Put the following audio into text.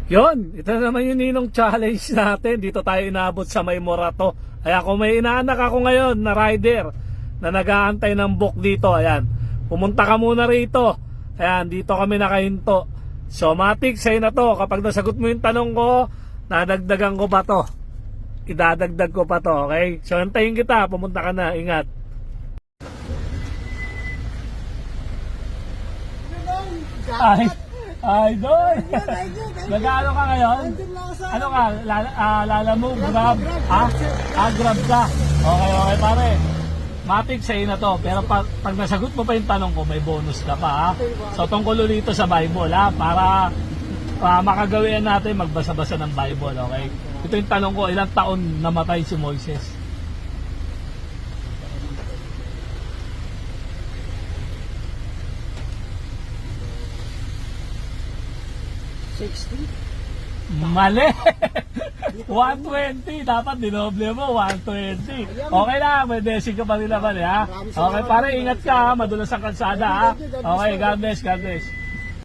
Yon, ito na naman yung ninong challenge natin. Dito tayo inabot sa may Morato. Kaya kung may inaanak ako ngayon na rider na nag-aantay ng book dito, ayan, pumunta ka muna rito. Ayan, dito kami nakahinto. So matik, sa'yo na to. Kapag nasagot mo yung tanong ko, nadagdagan ko pa to. Idadagdag ko pa to, okay? So antayin kita, pumunta ka na, ingat. Ay, doon. Nag-ano ka ngayon? Ano ka? Lalamove, grab? Ha? Grab ka. Okay, pare. Matik sa'yo na to. Pero pag nasagot mo pa yung tanong ko, may bonus ka pa, ha? So, tungkol ulit sa Bible, ha? Para makagawian natin magbasa-basa ng Bible, okay? Ito yung tanong ko, ilang taon namatay si Moises? Mali! 120! Dapat dinoble mo, 120. Okay lang, may blessing ka pa rin naman, ha? Okay, pare, ingat ka, ha? Madulas ang kalsada, ha? Okay, God bless, God bless.